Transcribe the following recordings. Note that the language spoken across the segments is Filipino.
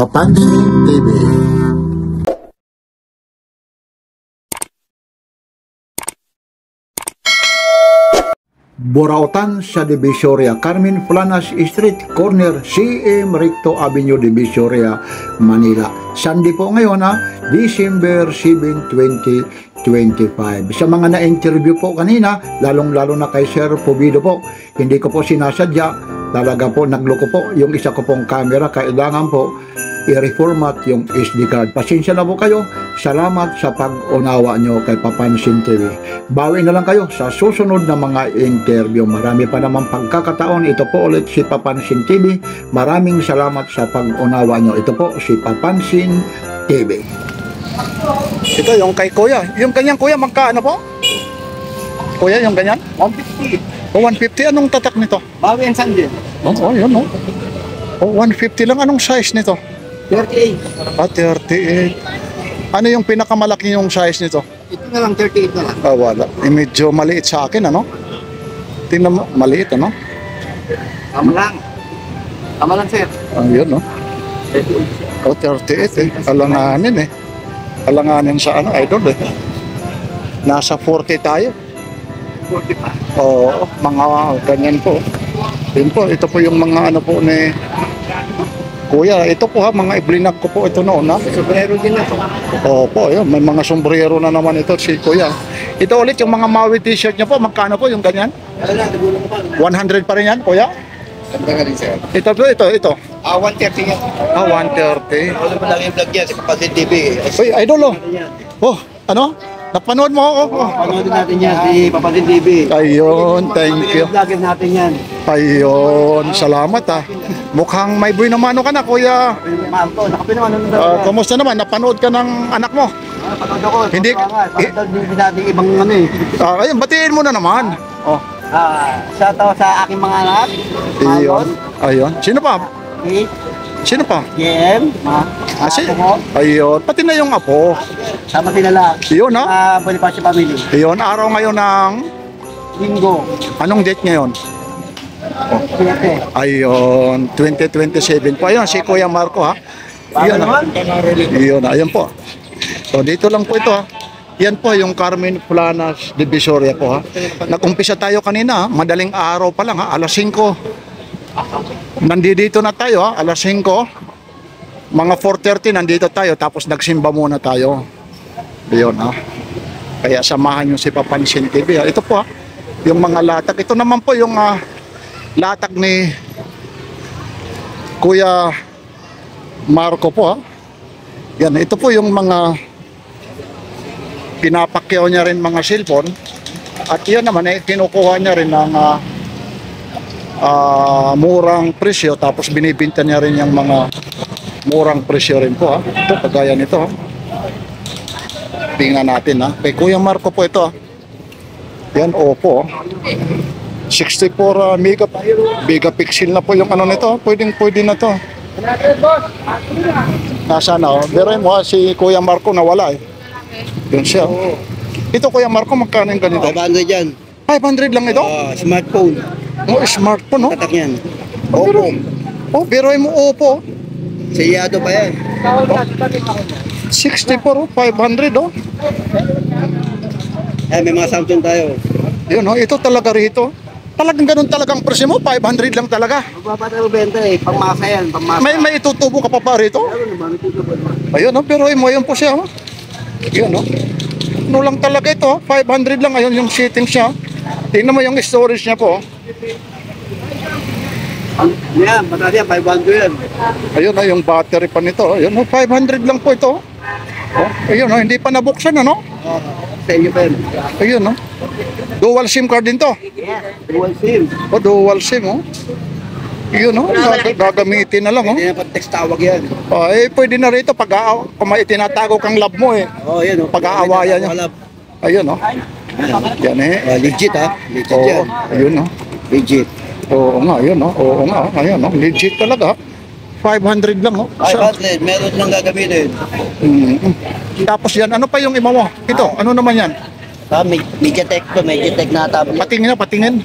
Papansin TV. Burautan sa Divisoria, Carmen Planas Street, corner CM Recto Avenue, Divisoria, Manila. Sunday po ngayon December 7, 2025. Sa mga na-interview po kanina, lalong-lalo na kay Sir Pubido po, hindi ko po sinasadya, talaga po nagloko po yung isa ko pong camera, kailangan po i-reformat yung SD card. Pasensya na po kayo. Salamat sa pag-unawa nyo kay Papansin TV. Bawi na lang kayo sa susunod na mga interview. Marami pa naman pagkakataon. Ito po ulit si Papansin TV. Maraming salamat sa pag-unawa nyo. Ito po si Papansin TV. Ito yung kay Kuya. Yung kanyang Kuya, magkaano po? Kuya, yung ganyan? 150. O, 150. Anong tatak nito? Bawi and sandal. Oh, yun, oh. O, 150 lang. Anong size nito? 38. 38. Ano yung pinakamalaki yung size nito? Ito na lang, 38 na lang. Wala. Medyo maliit sa akin, ano? Tingnan mo, maliit, ano? Tama lang. Tama lang, sir. Ayun, no? O, 38, eh. Alanganin, eh. Alanganin sa ano, idol, eh. Nasa 40 tayo. 40 pa. Oo, mga ganyan po. Yun po, ito po yung mga ano po ni Kuya. Ito po mga iblinag ko po ito noon, ha? Sombrero din na to. Opo, yun, may mga sombrero na naman ito si Kuya. Ito ulit yung mga Maui t-shirt niya po, magkano po yung ganyan? Ano lang, nagulang pa. 100 pa rin yan, Kuya? Ganda ka rin, sir. Ito. 130 yan. 130. Wala mo lang yung vlog yan sa Papansin TV. Uy, idol, oh. Oh, ano? Napanood mo ako. Oh. Panoodin natin yan si Papansin TV. Ayun, thank you. Vlogger natin yan. Ayun, salamat, ha. Mukhang may buhay na mano ka na, Kuya. Marco, nakapin naman. Kumusta naman? Napanood ka ng anak mo? Panood ako. Hindi- Panood natin ibang ano eh. Ayun, batiin mo na naman. Oh, Shout out sa aking mga anak. ayun. Ayun. Sino pa? Kate, Sino pa? JM, Kasi, ako mo. ayun, pati na yung apo. Sama sila lang. Yun, ha? Bonifacio family. Ayun, araw ngayon ng... Linggo. Anong date ngayon? Siyete. Ayun, 2027 po. Ayun, si Kuya Marco, ha? Ayun naman. Ayun, ayun po. So, dito lang po ito, ha? Yan po yung Carmen Planas Divisoria po, ha? Nag-umpisa tayo kanina, ha? Madaling araw pa lang, ha? Alas 5. Nandito na tayo, ha? Alas 5. Mga 4:30 nandito tayo, tapos nagsimba muna tayo. Ayun, ha? Kaya samahan nyo si Papansin TV, ha? Ito po, ha? Yung mga latag. Ito naman po yung latag ni Kuya Marco po, ha? Yan, ito po yung mga pinapakyaw niya rin mga cellphone. At yan naman, kinukuha niya rin ng murang presyo, tapos binibinta niya rin yung mga murang presyo rin po, ha? Ito, kagaya nito, ha? Tingnan natin, ha? Kay Kuya Marco po ito, ha? Yan, Oppo, 64 megapixel na po yung ano nito. Pwede na to. Nasaan na, oh? Pero mo, si Kuya Marco nawala, eh. Yun siya. Ito, Kuya Marco, magkano yung ganito? 500 yan. 500 lang ito? Smartphone. Oh, smartphone, no? Tatak yan. Pero mo Oppo. Siyado pa yan. 64, oh, 500, oh. May mga Samsung tayo. Yun, oh, ito talaga rito. Talagang ganun talagang presyo mo, 500 lang talaga. Magbaba tayo benta eh. Pangmasa yan. Pangmasa. May itutubo ka pa rito? Ayun, oh, pero ayun po siya, oh. Yun, oh. Ano lang talaga ito, oh. 500 lang, ayun yung settings niya. Tingnan mo yung storage niya po, oh. Yan, patati yan. 500 yan. Ayun, oh, yung battery pa nito. Ayun, oh, 500 lang po ito. Oh, ayun, oh, hindi pa nabuksan, ano? Sa inyo pa yan. Ayun, oh. Dual SIM card din to. Dual SIM. Oh, dual SIM, oh. Yun, oh. Gagamitin na lang, oh. Hindi na text tawag yan. Pwede na rito pag kung may tinatago kang love mo, eh. Yan. Pag-aawayan niya. Ayun, oh. Yan, eh. Legit ha. Legit Oo, yan. ayun, oh. Legit. Oo nga, ayun, oh. Oo nga, oh. Ayun, oh. Legit talaga. 500 lang, oh. 500. Meron lang gagamitin. Tapos yan, ano pa yung iba mo? Ito, ano naman yan? MediaTek to. MediaTek na tablet. Patingin na, patingin.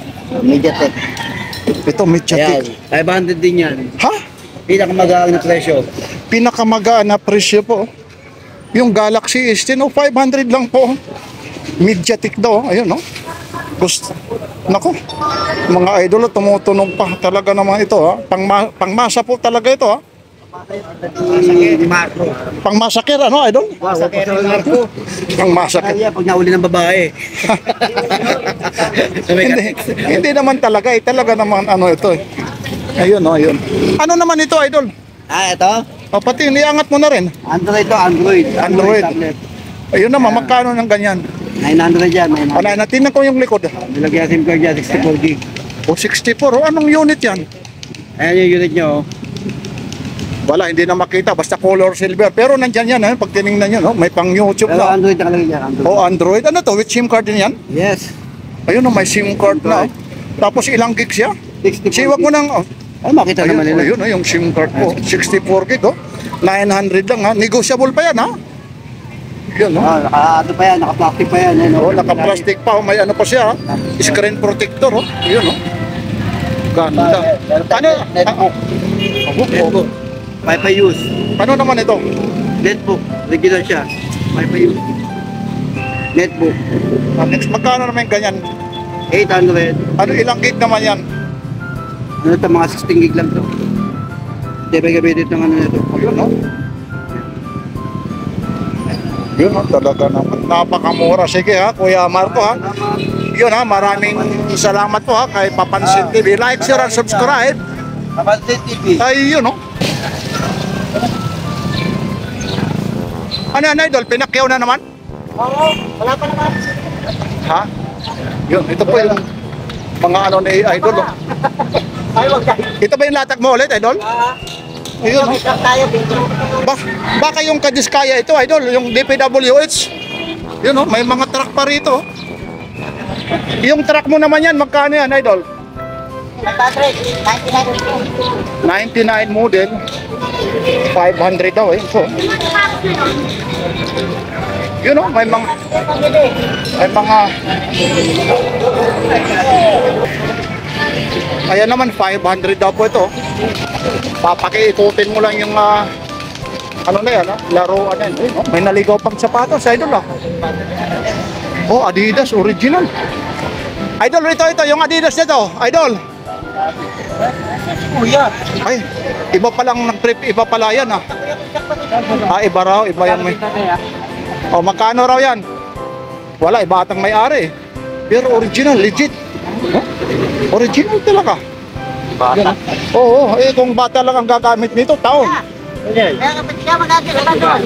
MediaTek. Ito, Ayan. Mediatek. 500 din yan. Ha? Pinakamagaan na presyo. Pinakamagaan na presyo po. Yung Galaxy S10, 500 lang po. Mediatek daw, ayun, no? Gusto. Nako, mga idol, tumutunog pa talaga naman ito, ha? Pangmasa po talaga ito, ha? Masakit, Marco. Pangmasakir, ano, idol? Masakit, Marco. Pangmasakir. Kaya pag nauli ng babae. Hindi naman talaga, talaga naman ano ito, eh. Ayun, no, ayun. Ano naman ito, idol? Ito? O, pati, niangat mo na rin. Android to, Android. Android. Tablet. Ayun naman, magkano ng ganyan? 900 yan, 900. Ano, natin ko yung likod. Nilagyan SIM card yan, 64 gig. O, 64. O, anong unit yan? Ayan yung unit nyo. Wala, hindi na makita. Basta color silver. Pero nandyan yan, pag tinignan nyo, no? May pang YouTube Pero na. Android nakalagay dyan, Android. O, Android. Ano to? With SIM card din yan? Yes. Ayun, may SIM card na. Tapos ilang gig siya? 64 Siwag mo nang... Ay, makita Ayun, naman nila. ayun, yung SIM card po. 64 gig, 900 lang, ha? Negotiable pa yan, ha? Yun, no? Naka-ano pa yan, naka-plastic pa yan. Oh, naka-plastic pa. May ano pa siya, ha? Screen protector, oh. Yun, oh. Ganda. Ano? Netbook. Wi-Fi use. Ano naman ito? Netbook. Regular siya. Wi-Fi use. Netbook. Next, magkano naman yung ganyan? 800. Ano, ilang gig naman yan? Ano ito, mga 16 gig lang to. Hindi ba gamitin ng ano nito? Yun, no? Yun, no? Talaga naman. Napakamura. Sige, ha, Kuya Marco, ha? Yun, ha? Maraming salamat po, ha? Kay Papansin TV. Like, share, and subscribe. Papansin TV. Ay, yun, no? Ano yan, idol? Pinakyaw na naman? Oo, wala pa naman. Ha? Yun, ito po yung mga ano ni idol, oh. Ay, wag ka. Ito ba yung latag mo ulit, idol? Ayun, no? Tayo, video. Baka yung Kadiskaya ito, idol, yung DPWH. Yun, oh, may mga truck pa rito. Yung truck mo naman yan, magkano yan, idol? 99 model. 500 daw, eh. So, yun, oh, may mga ayan naman, 500 daw po ito. Papakiikutin mo lang yung ano na yan, laruan yan. Ayun, oh, may naligaw pang sapatos, idol, ah. Oh, Adidas original. Idol, ito yung Adidas nito, idol. Kuya. Ay, iba pa lang ng trip, iba pala yan, ah. Iba raw, iba yung may. Oh, magkano raw yan? Wala, iba atang may-ari. Pero original, legit. Huh? Original talaga. Bata. Oo, kung bata lang ang gagamit nito, taon. Kaya kapag siya magagawa ka doon.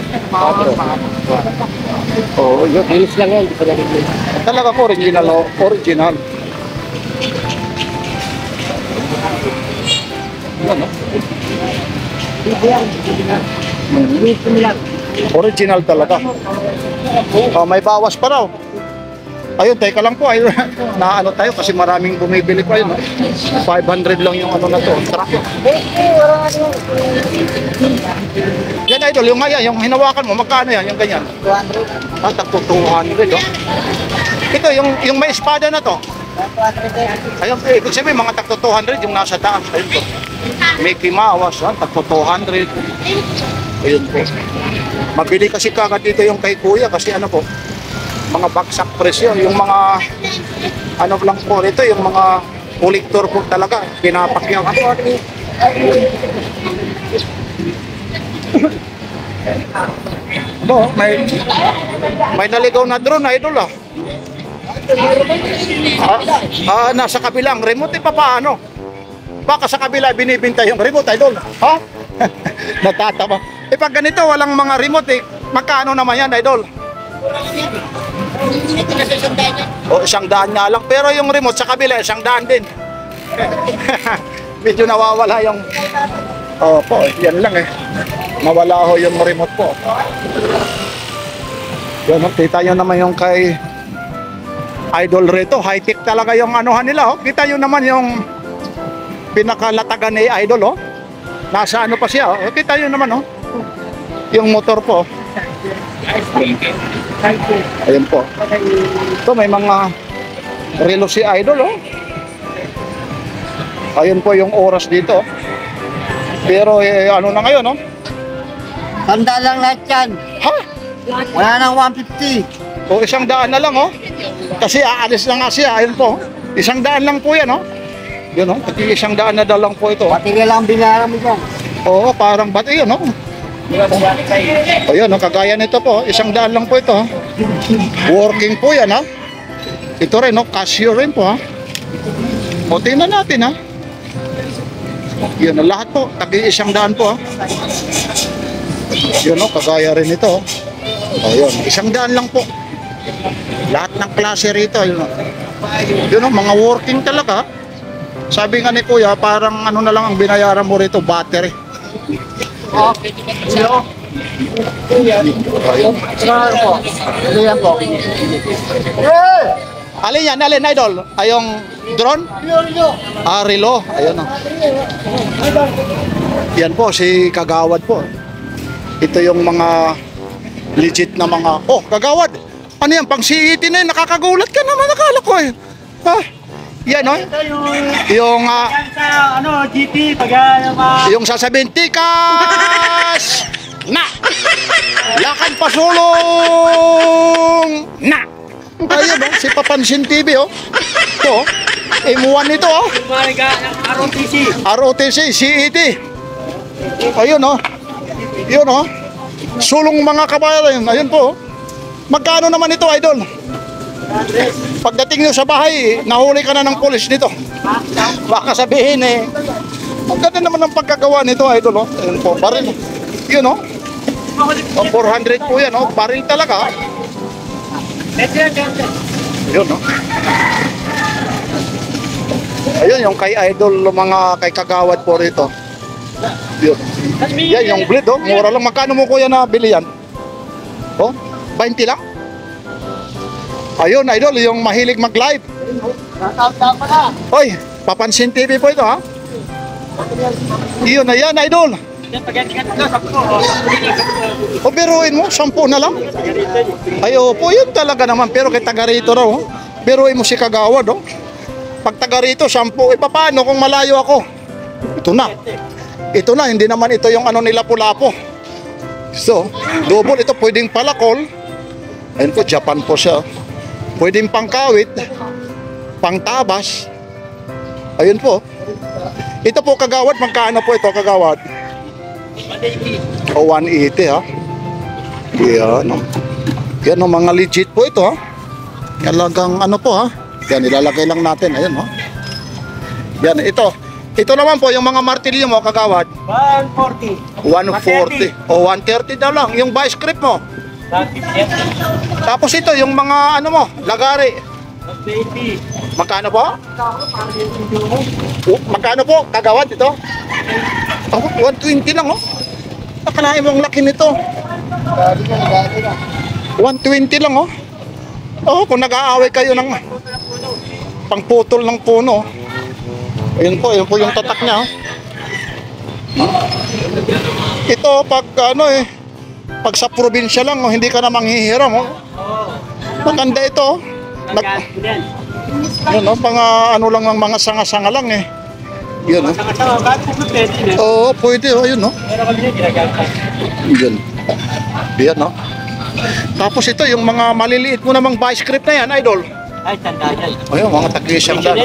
Oo, yun. Ayos lang yan. Talaga po, original, oh. Original. Yan, oh. Original talaga. Oh, may bawas pa raw. Ayun, teka lang po. Ayun, naano tayo kasi maraming bumibili pa yun. 500 lang yung ano na to. Truck. Yan, idol, yung nga yan, yung hinawakan mo, magkano yan, yung ganyan? 200. Tagto 200, oh. Ito, yung may espada na to. 200. Ayun, ibig sabihin, mga tagto 200 yung nasa taas. Ayun po. Mickey Mouse, tagto 200. Ayun po. Mabili kasi kagad dito yung kay Kuya kasi ano po, mga bagsak presyo, yung mga ano lang po rito, yung mga kolektor po talaga, pinapakyaw. Ano, may naligaw na drone, idol, ah. Nasa kabilang remote, papaano? Baka sa kabila binibinta yung remote, idol. Ha? Natatawa. Pag ganito, walang mga remote, magkano naman yan, idol? O, 100 nga lang. Pero yung remote sa kabila, 100 din. Medyo nawawala yung... Opo, yan lang, eh. Nawala ho yung remote po. Yan, kita nyo naman yung kay Idol rito. High-tech talaga yung anuhan nila, oh. Kita nyo naman yung pinakalatagan ni Idol, oh. Nasa ano pa siya, oh. Kita nyo naman, oh. Yung motor po. Ayun po. Ito, may mga relo si Idol, oh. Ayun po yung oras dito. Pero ano na ngayon, no? Tanda lang lahat yan. Ha? Wala nang 150. O 100 na lang, oh. Kasi aalis na nga siya, ayun po. 100 lang po yan, oh. Yun, oh. Pati 100 na daw lang po ito. Baterya lang binayaran mo dyan. Oo, parang ba't yun, oh. O yun, oh, kagaya nito po, 100 lang po ito, oh. Working po yan, ha. Ito rin, oh, Casio rin po, ha. O, tingnan natin, ha. Yun, lahat po, tagi 100 po, ha. Yun, oh, kagaya rin ito, oh. O, yun, 100 lang po. Lahat ng klase rito, yun, oh. Yun, oh, mga working talaga. Sabi nga ni Kuya, parang ano na lang ang binayaran mo rito, battery. Hello? Ayun. Ano po? Ano yan po? Alin yan, alin, idol? Ayong drone? Ah, relo. Ayun, oh. Yan po, si Kagawad po. Ito yung mga legit na mga... Oh, Kagawad! Ano yan, pang CET na yun? Nakakagulat ka naman, nakala ko eh. Ha? Yan, oh. Yung... Sa GT, yung sasabihin, tikas! Na! Lakad pasulong! Na! Ayun, oh, si Papansin TV, oh. Ito, oh. M1 ito, oh. ROTC, CET. Ayun, oh. Yun, oh. Sulong mga kabayan. Ayun po, oh. Magkano naman ito, idol? Pagdating nyo sa bahay, nahuli ka na ng pulis nito. Baka sabihin, eh. Ang ganda naman ng pagkagawa nito, idol, oh. Ayun po, baril. Yun, oh. Oh, 400 po yan, oh. Baril talaga. Yun, no? Ayun, yung kay idol, mga kay Kagawad po rito. Yun. Yan, yung blade, oh. Mura lang. Magkano mo kuya na bili yan? Oh, 20 lang? Ayun, idol, yung mahilig mag-live. Hoy, Papansin TV po ito, ha? Yun na yan, idol. O biruin mo, 10 na lang. Ay, opo, yun talaga naman. Pero kay taga rito raw, oh. Biruin mo si Kagawad, oh. Pag taga rito, 10. Paano kung malayo ako? Ito na. Ito na, hindi naman ito yung ano nila Lapu-Lapu. So, double ito, pwedeng palakol. Ayun po, Japan po siya. Pwedeng pangkawit, pangtabas. Ayun po. Ito po, Kagawad, magkano po ito, Kagawad? O 180, ha? Yan, oh. Yan, oh, mga legit po ito, ha? Talagang ano po, ha? Yan, ilalagay lang natin. Ayun, oh. Yan, ito. Ito naman po, yung mga martilyo mo, Kagawad. 140. 140. O 130 daw lang. Yung vice grip mo. 150. Tapos ito, yung mga ano mo, lagari. 180. Magkano po? Magkano po, Kagawad, ito? Oh, 120 lang, oh. Akalain mo ang laki nito. 120 lang, oh. Oh, kung nag-aaway kayo ng pangputol ng puno. Ayun po yung tatak niya, oh. Ito, pag ano eh, pag sa probinsya lang, oh, hindi ka na manghihiram, oh. Maganda ito, oh. Yun, oh, pang ano lang ng mga sanga-sanga lang, eh. Yun, oh. Oo, pwede, oh, yun, oh. Yun. Yan, oh. Tapos ito, yung mga maliliit mo namang vice grip na yan, idol. Ay, tanda yan. Ayun, mga tag-isyang dan.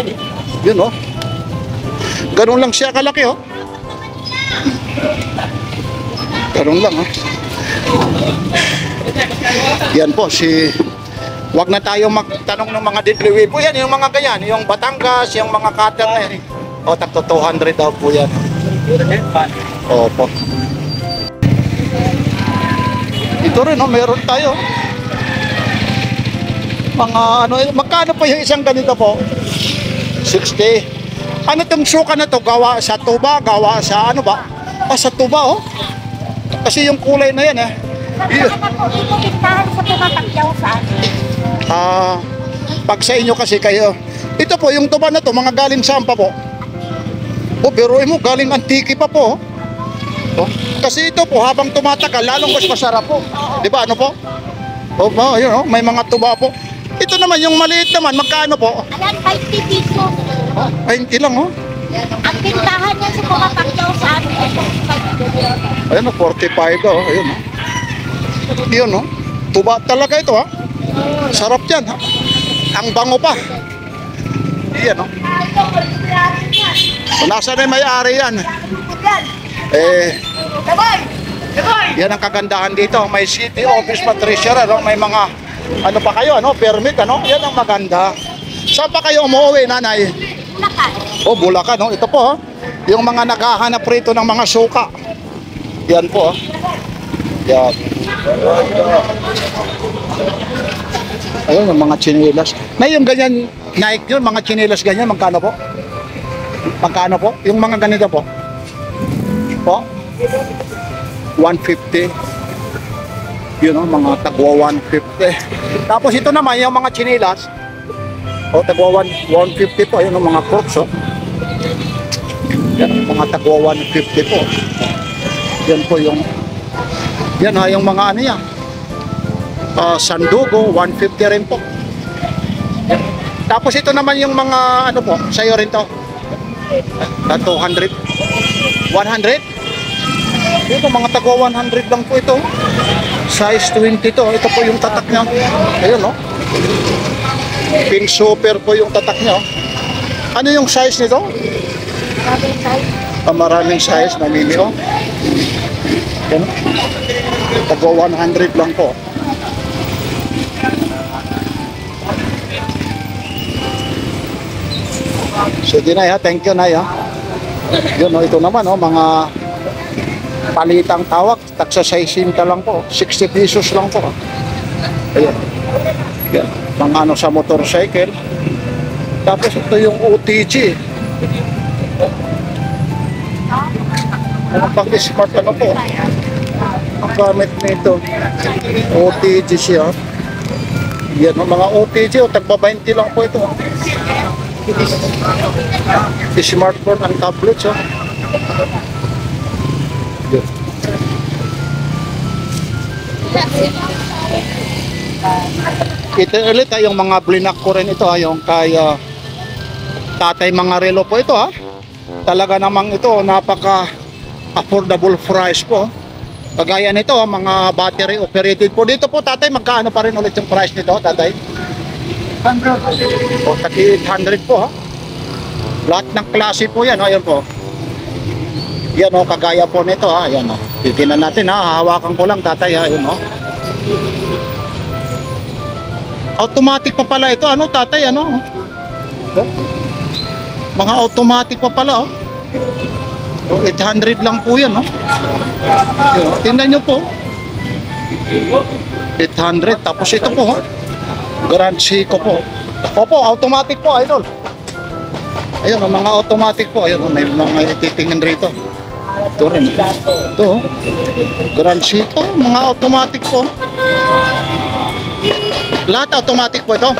Yun, oh. Ganun lang siya kalaki, oh. Ganun lang, oh. Yan po, wag na tayo magtanong ng mga deadly po yan, yung mga ganyan, yung Batangas, yung mga cutter na yan. O, tagto 200 daw po yan. Opo. Ito rin, oh, meron tayo. Mga ano, magkano po yung isang ganito po? 60. Ano itong suka na to? Gawa sa tuba? Gawa sa ano ba? Ah, sa tuba, oh. Kasi yung kulay na yan, eh. Pag sa inyo kasi kayo, ito po, yung tuba na to, mga galing saan pa po? O, biruin mo, galing Antique pa po. Oh. Kasi ito po, habang tumatagal, lalong mas masarap po. Di ba, ano po? O, yun, oh, may mga tuba po. Ito naman, yung maliit naman, magkano po? Ayan, 50 piso. Oh, 20 lang, oh. Ang tindahan niya sa Pumatangyaw sa amin, ito Yan, 45 daw. Ayun. Yun, no? Tuba talaga ito, ha? Sarap yan, ha? Ang bango pa. Yan, no? Nasa na yung may-ari yan? Yan ang kagandahan dito. May city office pa, treasurer, no? May mga, ano pa kayo, ano? Permit, ano? Yan ang maganda. Saan pa kayo umuwi, nanay? Bulacan. Oh, Bulacan, no? Ito po, yung mga naghahanap rito ng mga suka. Yan po, yan. Ayun, yung mga chinelas. Na yung ganyan, Nike yun, mga chinelas ganyan, magkano po? Magkano po? Yung mga ganito po? Po? 150. Yun, no? Mga tagwa 150. Tapos ito naman, yung mga chinelas, o tagwa 150 po, yun, yung mga crocs, oh. Yan, mga tagwa 150 po. Yan po yung, yan ha, yung mga ano yan. Sandugo, 150 rin po. Yan. Tapos ito naman yung mga ano po, sa'yo rin to. 200. 100? Ito, mga tagwa 100 lang po ito. Size 20 to. Ito po yung tatak niya. Ayun, no? Pink super po yung tatak niya. Ano yung size nito? Maraming size, mamili, oh. Yan. Tagwa 100 lang po. Sige na, ha. Thank you, Nay, ha. Yun, ito naman, mga palitang tawag, taksa 60 lang po, 60 pesos lang po. Ayan. Yan. Mga ano sa motorcycle. Tapos ito yung OTG. Mga pang-smart ano po. Ang gamit nito. OTG siya. Yan, mga OTG, tagba 20 lang po ito. Smartphone and tablets, oh. Yan. Ito ulit yung mga blinak ko rin ito, yung kay Tatay Mangarelo po ito, ha. Talaga namang ito, napaka affordable price po. Kagaya nito, mga battery operated po. Dito po, Tatay, magkano pa rin ulit yung price nito, Tatay? 100. O, 800 po, ha. Lahat ng klase po yan, ayan po. Yan, kagaya po nito, ha. Ayan, titignan natin, ha. Hahawakan ko lang, Tatay, ha. Ayan, automatic pa pala ito. Ano, Tatay, ano? Mga automatic pa pala, oh. 800 lang po yan, no? Tingnan nyo po. 800. Tapos ito po, Grand Seiko po. Opo, automatic po, idol. Ayun, mga automatic po. Ayun, may mga ititingnan rito. Ito rin. Ito, Grand Seiko. Mga automatic po. Lahat automatic po ito.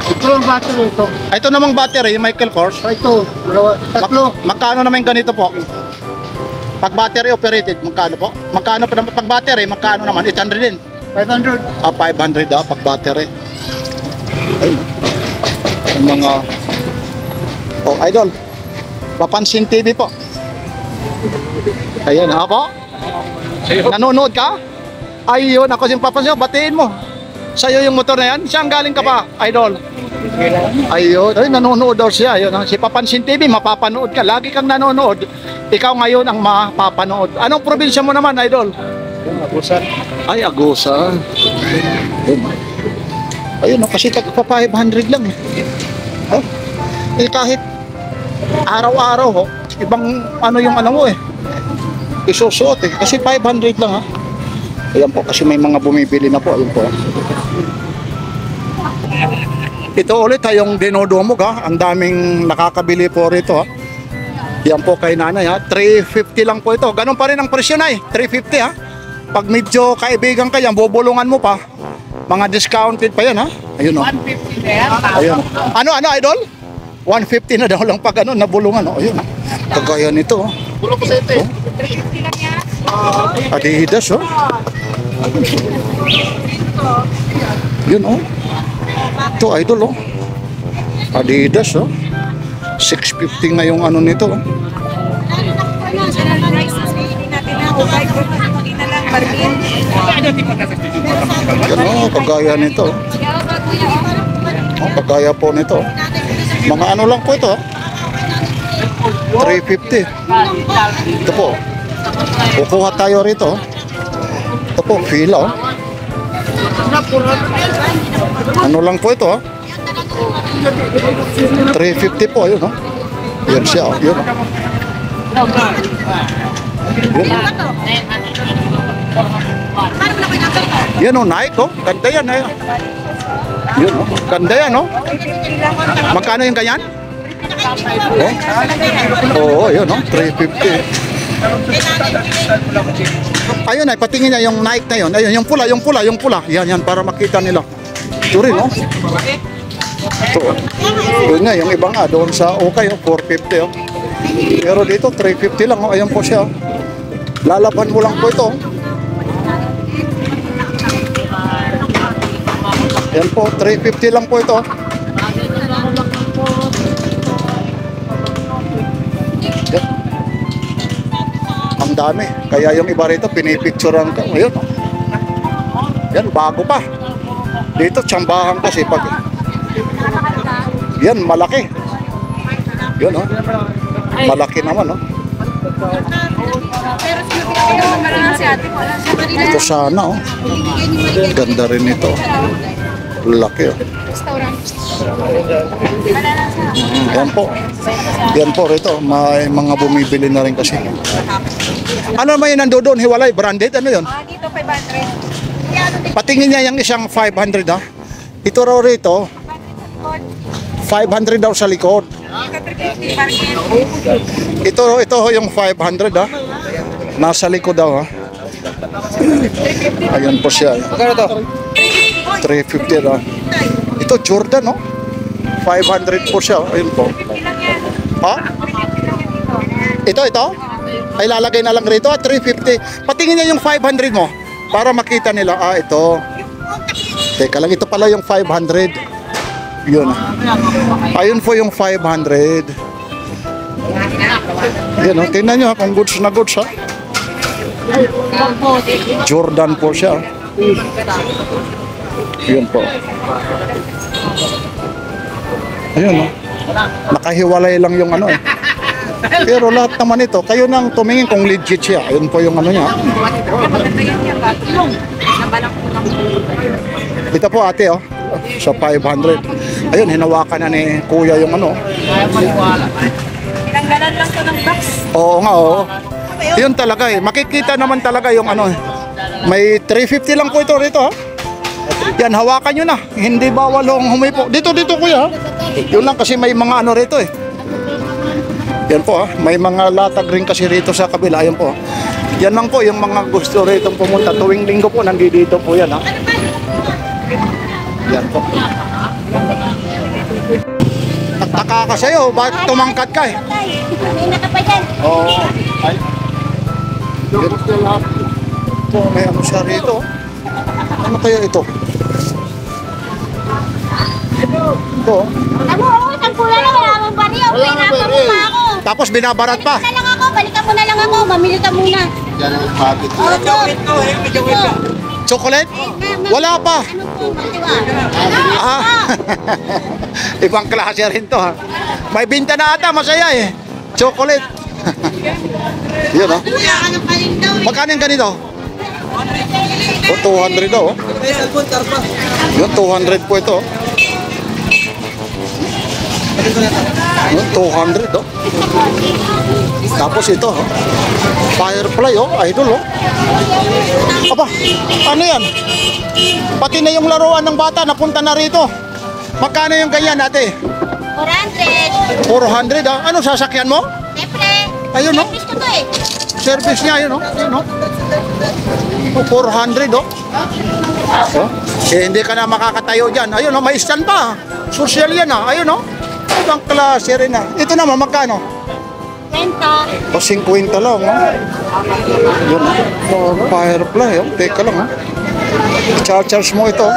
Ito ang battery ito. Ito namang battery, Michael Kors. Ito, tatlo. Magkano naman ganito po? Pag battery operated, magkano po? Magkano pa naman pag battery, magkano naman? 800 din. 500. 500 pag battery. Ayun. Yung mga idol. Papansin TV po. Ayun, po. Nanonood ka? Ayun, ako yung papansin, batiin mo. Sa'yo yung motor na yan? Saan galing ka pa, idol? Ayun, ay, nanonood daw siya. Ayun, si Papansin TV, mapapanood ka. Lagi kang nanonood. Ikaw ngayon ang mapapanood. Anong probinsya mo naman, idol? Agusan. Ay, Agusan. Ayun, kasi tagpa 500 lang. Kahit araw-araw, ibang ano yung ano mo isusuot kasi 500 lang, ha. Ayan po, kasi may mga bumibili na po. Ayun po. Ito ulit, yung dinodumog, ha. Ang daming nakakabili po rito, ha. Yan po kay nanay, ha. 350 lang po ito. Ganun pa rin ang presyo, nay. 350, ha. Pag medyo kaibigan ka yan, bubulungan mo pa. Mga discounted pa yan, ha. Ayun, o. 150 na yan. Ayun. Ano, idol? 150 na daw lang pag ano, nabulungan, o. Ayun. Kagaya nito, o. Bulong ko sa ito, 350 lang yan. Adidas, oh. Yun, oh. Ito, idol, oh. Adidas, oh. 650 na yung ano nito, oh. Yan o, kagaya nito. Oh, kagaya po nito. Mga ano lang po ito. 350. Ito po. Kukuha tayo rito. Ito po, fila. Oh. Ano lang po ito. 350 po, yun. Oh. Yan siya. Oh. Yun. Oh. Yun. Yan o, Nike. Oh. Ganda yan. Eh. Yun. Oh. Ganda yan. Oh. Magkano yung ganyan? Oh, yun, no? 350. Ayun ay, patingin niya yung Nike na yun. Ayun, yung pula. Yan, para makita nila. Ito rin, no? Ito. Yun nga, yung iba nga, doon sa okay, 450, oh. Pero dito, 350 lang, oh. Ayun po siya, oh. Lalaban mo lang po ito, oh. Yan po, 350 lang po ito. Yan. Ang dami. Kaya yung iba rito pinipicturean ka. Ayun. Oh. Yan, bago pa. Dito, tsambahan kasi pag... Yan, malaki. Yan, oh. Malaki naman, oh. Ito sana, oh. Ganda rin ito. Laki, oh. Yan po. Yan po rito. May mga bumibili na rin kasi. Ano naman yun nando doon? Hiwalay? Branded? Ano yun? Dito 500. Patingin niya yung isang 500 ha. Ito raw rito. 500 daw sa likod. Ito yung 500 ha. Nasa likod daw ha. Ayan po siya. Magkano to? 350 daw. Ito Jordan no? 500 po siya. Ayun po. Ha? Ito? Ay lalagay na lang rito. 350. Patingin niya yung 500 mo. Para makita nila. Ah, ito. Teka lang. Ito pala yung 500. Yun. Ayun po yung 500. Yan o. Tingnan nyo kung goods na goods ha. Jordan po siya. Yun po. Ayun o. Nakahiwalay lang yung ano eh. Pero lahat naman ito, kayo nang tumingin kung legit siya. Ayun po yung ano niya. Ito po ate oh. Sa 500. Ayun, hinawakan na ni kuya yung ano. Tinanggalan lang to ng box. Oo nga oo. Yun talaga eh. Makikita naman talaga yung ano eh. May 350 lang po ito rito ha. Yan, hawakan nyo na. Hindi bawal ang humipo. Dito kuya ha. Yun lang kasi may mga ano rito eh. Yan po ha. May mga latag rin kasi rito sa kabila. Yan po. Yan lang po yung mga gusto rito pumunta. Tuwing linggo po nandito po yan ha. Yan po. Nagtaka ka sa'yo. Bakit tumangkad ka eh? May nakapa dyan. Oo. Ay. Yan po lahat. Po, may ano siya rito. Ano kaya ito? Ito. Amo, ang pula na wala mong bariya. Pinapa mo pa ako. Tapos binabarat pa. Na lang ako, balikan mo na lang ako. Mamili ka muna. Yan ang habit. Opo. Chocolate? Wala pa. Ano po, matiwa? Ah. Ibang klase rin to ha. May binta na ata, masaya eh. Chocolate. Yun ha. Kuya, anong paling daw? Magkano yung ganito? O, 200 daw. Oh. Yun, 200 po ito. Yun, 200 oh. Tapos ito, oh. Firefly oh, idol oh. Aba, ano yan? Pati na yung laruan ng bata napunta na rito. Magkano yung ganyan ate? 400. 400 ah. Ano sasakyan mo? Siyempre. Ayun, no? Service ko to eh. Service niya yun oh. Yun, oh. Oh, 400 oh. Oh. Eh, hindi ka na makakatayo dyan. Ayun oh, may stand pa. Social yan ah. Ayun oh. Ibang klase rin ah. Ito naman magkano? Kwenta. O 50 lang, ha? Yun, oh, Firefly, oh. Teka lang, ha? Charge mo ito.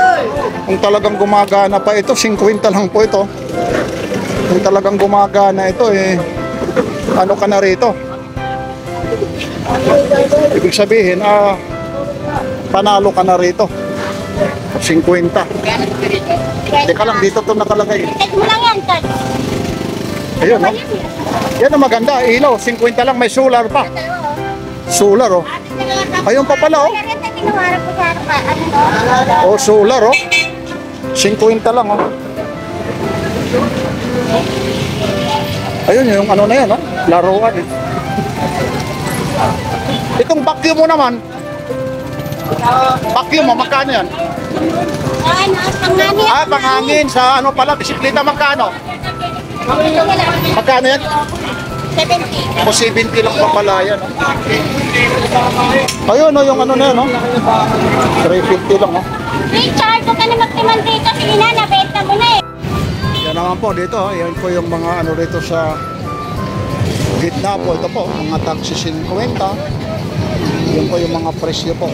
Kung talagang gumagana pa ito, 50 lang po ito. Kung talagang gumagana ito, eh, ano ka na rito? Ibig sabihin, panalo ka na rito. 50. Teka lang, dito to nakalagay. Tek mo lang yan, Tad. Ayun, no? Yan ang maganda, ilaw. 50 lang, may solar pa. Solar, oh. Ayun pa pala, oh. Oh, solar, oh. 50 lang, oh. Ayun, yung ano na yan, oh. Laruan, eh. Itong vacuum mo naman. Vacuum mo, magkano yan? Pangangin. Pangangin sa ano pala, bisikleta, magkano? Magkano yan? 70. O 70 lang pa pala yan. Ayun, oh, yung ano na yan, oh. 350 lang, oh. Richard, huwag ka na magtiman dito. Sige na, nabenta mo na eh. Yan naman po dito, yan po yung mga ano rito sa gitna po. Ito po, mga taxi 50. Yan po yung mga presyo po.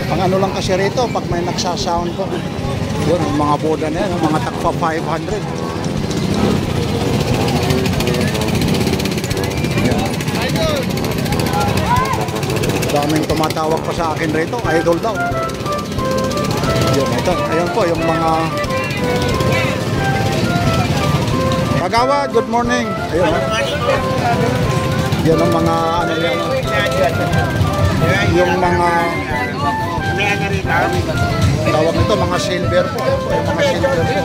Ang ano lang kasi rito, pag may nagsasound po, yun, yung mga boda na yan, mga takpa 500. Daming tumatawag pa sa akin rito, idol daw. Yun, ito, ayun po, yung mga Kagawad, good morning. Ayun, yan ang mga ano yan. Yung mga tawag nito, mga silver po. Ayun po, yung mga silver po.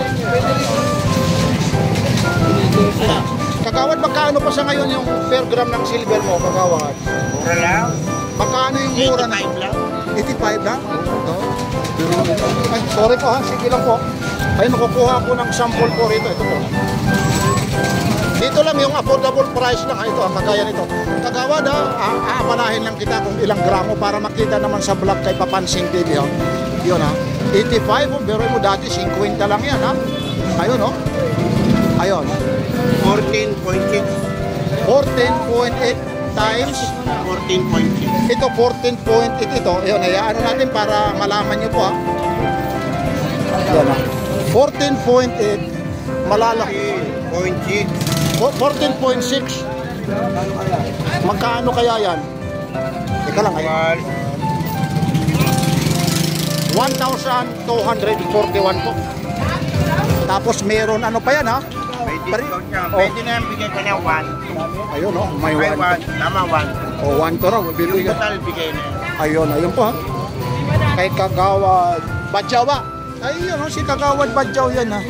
Kagawad, magkano pa sa ngayon yung per gram ng silver mo, Kagawad? Mura lang. Magkano yung mura na? 85 lang. 85 lang? Ay, sorry po ha, sige lang po. Ay, nakukuha ko ng sample po rito. Ito po. Dito lang yung affordable price lang. Ito, kagaya nito. Kagawad ha, aamanahin lang kita kung ilang gramo para makita naman sa vlog kay Papansing TV ha. Yun ha. 85, pero mo dati 50 lang yan ha. Ayun no. Ayun. 14.6. 14.8 times 14.6. ito 14.8 ito. Ayun, hayaan natin para malaman nyo po ha. Yan ha. 14.8 malalaki. 14.6. Magkano kaya yan? Teka lang ay. 1,241 po. Tapos meron ano pa yan ha? May discount niya. Oh. Pwede na yung bigay ka niya 1. Ayun oh, may May 1. 1. Tama 1. O 1 to raw, Yung bibigyan. total bigay na. Ayun, ayun po ha. Kay Kagawad Badjawa. Ayun oh, si Kagawad Badjaw yan ha.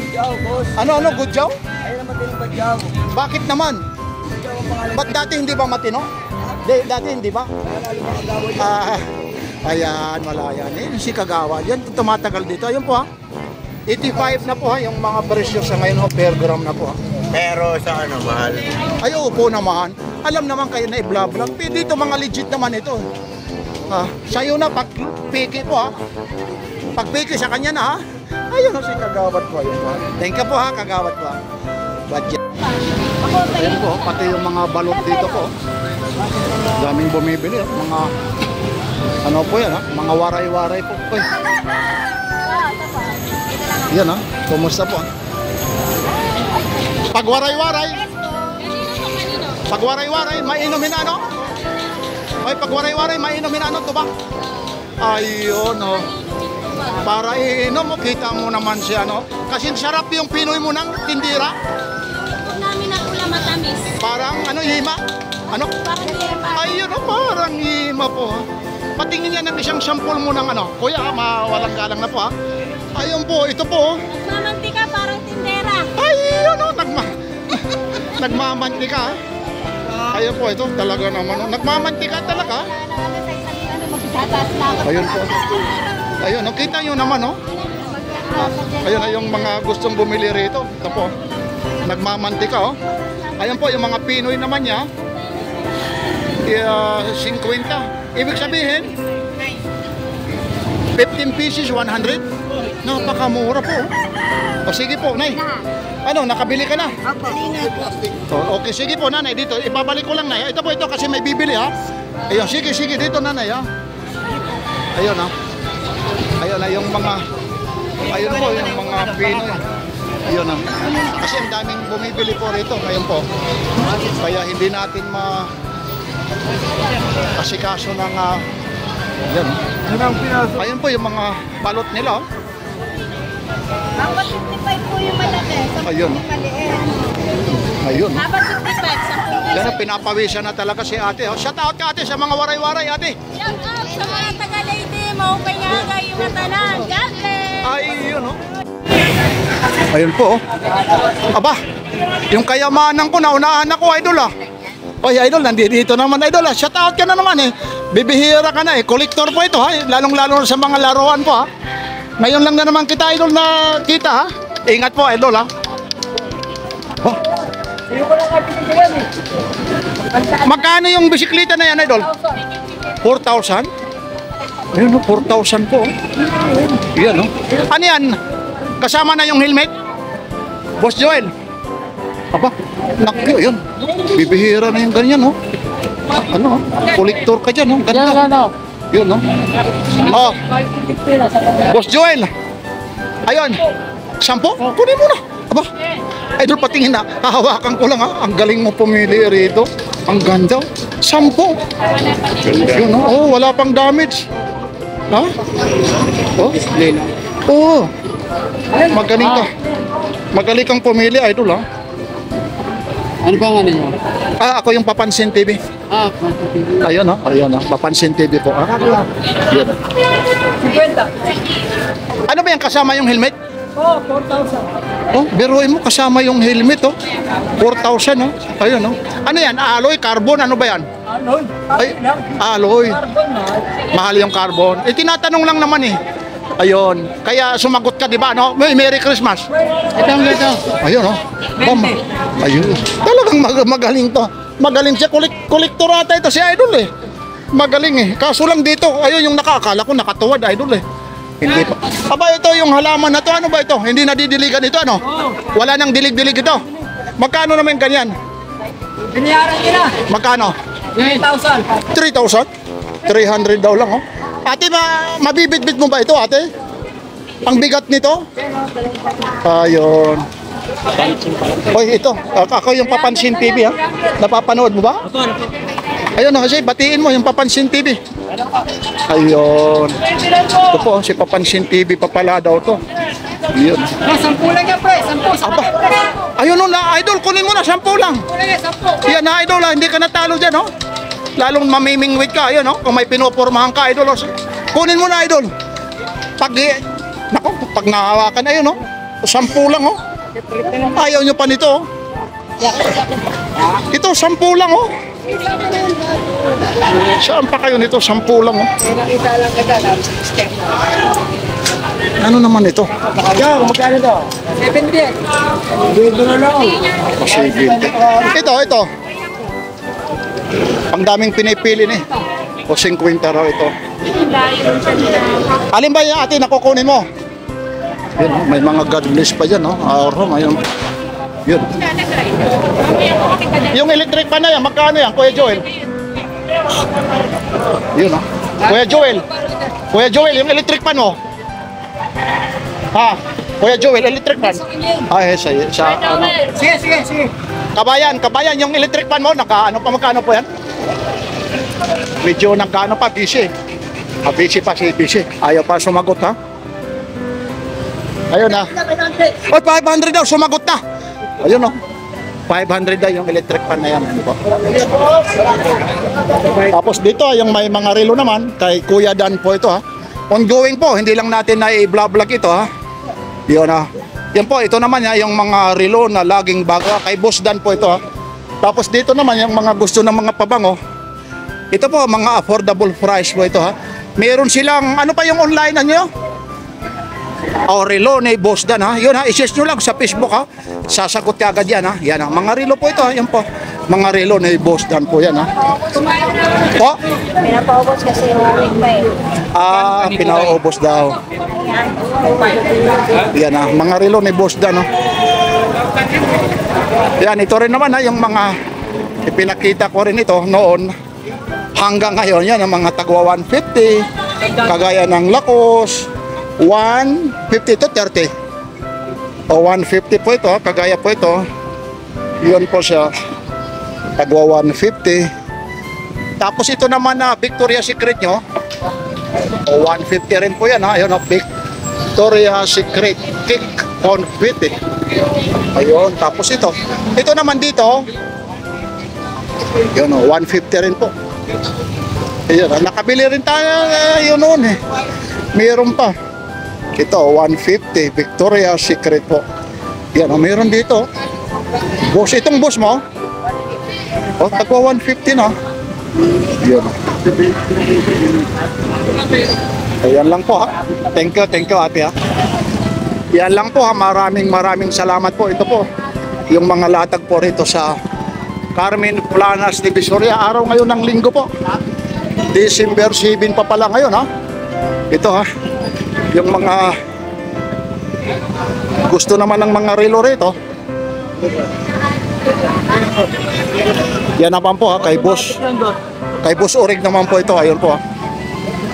Ano, Gudjaw? Ayun naman din yung badyaw. Bakit naman? Ba't dati hindi ba matino? Dati hindi ba? Ayan, wala yan. Eh, si Kagawad. Yan, tumatagal dito. Ayun po ha. 85 na po ha, yung mga presyo sa ngayon ho, per gram na po ha. Pero sa ano, mahal. Ay, opo naman. Alam naman kayo na i-vlog. Dito mga legit naman ito. Ha, sa'yo na, pag piki po ha. Pag piki sa kanya na ha. Ayun ho, si Kagawad po. Ayun po ha. Thank you po ha, Kagawad po ha. Budget. Ayun po, pati yung mga balot dito po. Daming bumibili ha. Mga, ano po yan ha, mga waray-waray po. Uy. Yan ha, kumusta po ha? Pag waray-waray, mainumin ano? May pag waray-waray, mainumin ano to ba? Ayun oh. Para iinom mo, kita mo naman siya no? Kasi sarap yung Pinoy mo ng tindira. Huwag namin ang ulam matamis. Parang ano, hima? Ano? Parang lima. Ayun oh, parang hima po ha. Patingin niya ng isang sample mo ng ano. Kuya, mawalang galang na po ha. Ayun po, ito po. Nagmamantika parang tindera. Ayun o, nagmamantika. Ayun po, ito talaga naman. Nagmamantika talaga. Ayun po. Ayun, kita nyo naman o. Ayun na yung mga gustong bumili rito. Ito po, nagmamantika o. Ayun po, yung mga Pinoy naman niya. 50. Ibig sabihin, 15 pieces, 100. Napakamura po. O sige po, Nay. Ano, nakabili ka na? O, okay, sige po, Nanay, dito. Ibabalik ko lang, Nay. Ito po, ito kasi may bibili, ha? Ayun, sige, dito, Nanay, ha? Ayun, ha? Ayun, ha, yung mga... Ayun po, yung mga Pinoy. Ayun, ha? Kasi ang daming bumibili po rito ngayon po. Kaya hindi natin Kasi kaso ng yan. Ayun po yung mga balot nila. Oh. Dapat 55 po yung malaki. Sa Ayun. yung maliit. Ayun. Dapat 55 sa po. Yan, pinapawisan na talaga si ate. Oh. Shout out ka ate sa mga waray-waray ate. Shout out sa mga taga-Leyte. Maupay nga kayo yung matanan. God bless! Ay, yun oh. Ayun po oh. Aba, yung kayamanan ko, naunahan ako idol ah. Oy idol, nandito naman idol ah. Shout out ka na naman eh. Bibihira ka na eh. Collector po ito ha. Lalong-lalo sa mga laruan po ha. Ngayon lang na naman kita idol na kita ha. Ingat po idol ha. Oh. Magkano yung bisikleta na yan idol? 4,000? Ayun oh, 4,000 po. Yan oh. Ano yan? Kasama na yung helmet? Boss Joel? Aba, nakyo yun. Bibihira na yung ganyan oh. Ano, kolektor ka dyan oh. Ganda. Yun oh. Oh. Boss Joel. Ayun. 10? Kunin mo na. Aba. Idol, patingin na. Hahawakan ko lang ha. Ang galing mo pumili rito. Ang ganda. 10. Yun oh. Oh, wala pang damage. Ha? Oh. Oh. Magaling ka. Magaling kang pumili, idol ha. Ano ba nga ninyo? Ako yung Papansin TV. Ayun ha. Ayun ha. Papansin TV po. Yun. 50. Ano ba yan? Kasama yung helmet? Oh, 4,000. Oh, biruin mo kasama yung helmet oh. 4,000 oh. Ayun oh. Ano yan? Alloy, carbon, ano ba yan? Alloy. Ay, alloy. Carbon na. Mahal yung carbon. Eh tinatanong lang naman eh. Ayun. Kaya sumagot ka 'di ba no? Merry Christmas. Ito. Ayun oh. Mama. Ayun. Talagang magaling to. Magaling siya, kolektor ata ito si idol eh. Magaling eh. Kaso lang dito, ayun yung nakakala ko nakatuwad idol eh. Hindi pa. Aba ito yung halaman na to, ano ba ito? Hindi nadidiligan ito ano? Wala nang dilig-dilig ito. Magkano naman ganyan? Binayaran nila. Magkano? 3,000. 3,000? 300 daw lang oh. Ate, mabibitbit mo ba ito ate? Ang bigat nito? Ayun. Oy, ito. Ako yung Papansin TV ha. Napapanood mo ba? Ayun kasi batiin mo yung Papansin TV. Ayun. Ito po, si Papansin TV pa pala daw to. Ayun. 10 lang yan, pre. 10. Aba. Ayun no, na idol, kunin mo na 10 lang. 10. Yan na idol, hindi ka natalo dyan, oh. Lalong mamimingwit ka, ayun, oh. Kung may pinupormahan ka, idol, oh. Kunin mo na, idol. Pag nahawakan, ayun, oh. 10 lang, oh. Ayaw nyo pa nito, oh. Ito, 10 lang, oh. Saan pa kayo nito? 10 lang, oh. Nakita lang kita. Ano naman ito? Yo, magkano to? 70. Dito na lang. Ito. Ang daming pinipili ni. O 50 raw ito. Alin ba yung ate nakukunin mo? Yun, oh, may mga God bless pa dyan, no? Ayun. Yun. Yung electric pan na yan, magkano yan, Kuya Joel? Yun, no? Kuya Joel, yung electric pan mo? Ha? Kuya Joel, electric pan? Ay, sa ano? Sige. Kabayan, yung electric pan mo, magkano po yan? Medyo nagkano pa, busy. Busy pa si busy. Ayaw pa sumagot, ha? Ayun na. Oy, 500 daw, sumagot na. Ayun, no? 500 daw yung electric pan na yan. Tapos dito, yung may mga relo naman, kay Kuya Dan po ito, ha? Ongoing po, hindi lang natin na i-vlog ito, ha? Yun, ha? Yan po, ito naman ya, yung mga relo na laging bago. Kay Boss Dan po ito ha. Tapos dito naman yung mga gusto ng mga pabango. Ito po, mga affordable price po ito ha. Meron silang, ano pa yung online na nyo? Relo ni Boss Dan ha. Yun ha, i-search nyo lang sa Facebook ha. Sasagot ka agad yan ha. Yan ha, mga relo po ito ha. Yan po, mga relo ni Boss Dan po yan ha. Po? Pinapaubos kasi yung week pa eh. Pinaubos daw. Yan ha, mga relo ni Boss Dan no. Yan, ito rin naman ha, yung mga ipinakita ko rin ito noon hanggang ngayon. Yan, ang mga tagwa 150, kagaya ng Lacoste, 150 to 30. O 150 po ito, kagaya po ito. Yun po siya, tagwa 150. Tapos ito naman na Victoria's Secret nyo. O 150 rin po yan ha. Ayun o, Victoria's Secret Cake Confit eh. Ayun, tapos ito. Ito naman dito. Ayun o, 150 rin po. Ayun, nakabili rin tayo yun noon eh. Mayroon pa. Ito, 150 Victoria's Secret po. Yan o, mayroon dito. Boss, itong boss mo. O, tagwa 150 na. Yan. Ayan lang po ha. Thank you ate ha. Yan lang po ha. Maraming salamat po. Ito po, yung mga latag po rito sa Carmen Planas Divisoria. Araw ngayon ng linggo po. December 7 pa pala ngayon ha. Ito ha. Yung mga gusto naman ng mga relo rito. Yan naman po ha, kay Boss Orig naman po ito. Ayun po ha.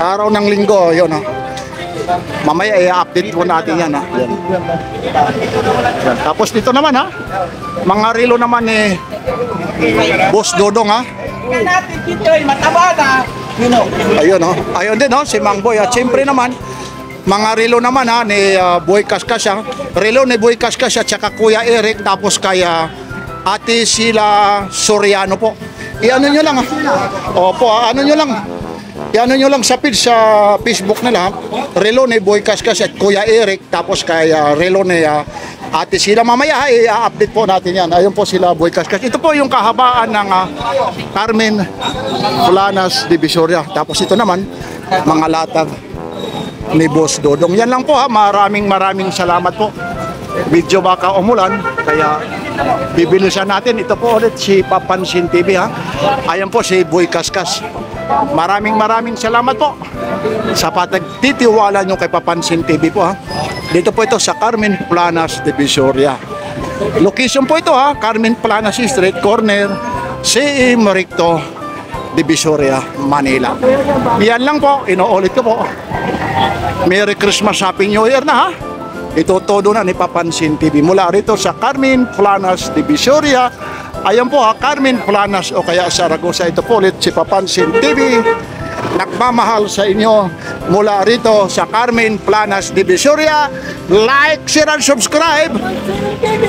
Araw ng linggo, yun ha. Mamaya i-update po natin yan ha. Yan. Yan. Tapos dito naman ha, mga relo naman ni Boss Dodong ha. Ayun ha. Ayun din ha, si Mang Boy ha. Siyempre naman, mga relo naman ha, ni Boy Kaskasya. Relo ni Boy Kaskasya, tsaka Kuya Eric, tapos kaya Ate Sheila Soriano po. I-ano nyo lang ha. Opo ha, ano nyo lang. I-ano nyo lang sa page sa Facebook nila ha. Relo ni Boy Kaskasya at Kuya Eric, tapos kaya relo ni Ate Sheila. Mamaya ha, i-update po natin yan. Ayun po sila Boy Kaskasya. Ito po yung kahabaan ng Carmen Planas Divisoria. Tapos ito naman, mga latag ni Boss Dodong. Yan lang po ha. Maraming salamat po. Medyo baka umulan, kaya bibilisan natin. Ito po ulit si Papansin TV ha. Ayan po si Boy Kaskas. Maraming salamat po sa pagtitiwala nyo kay Papansin TV po ha. Dito po ito sa Carmen Planas Divisoria. Location po ito ha, Carmen Planas Street, corner CM Recto, Divisoria, Manila. Yan lang po, inuulit ko po. Merry Christmas, Happy New Year na ha. Ito todo na ni Papansin TV mula rito sa Carmen Planas Divisoria. Ayan po ha, Carmen Planas o kaya Saragosa. Ito po ulit si Papansin TV. Nagmamahal sa inyo mula rito sa Carmen Planas Divisoria. Like, share, and subscribe. TV!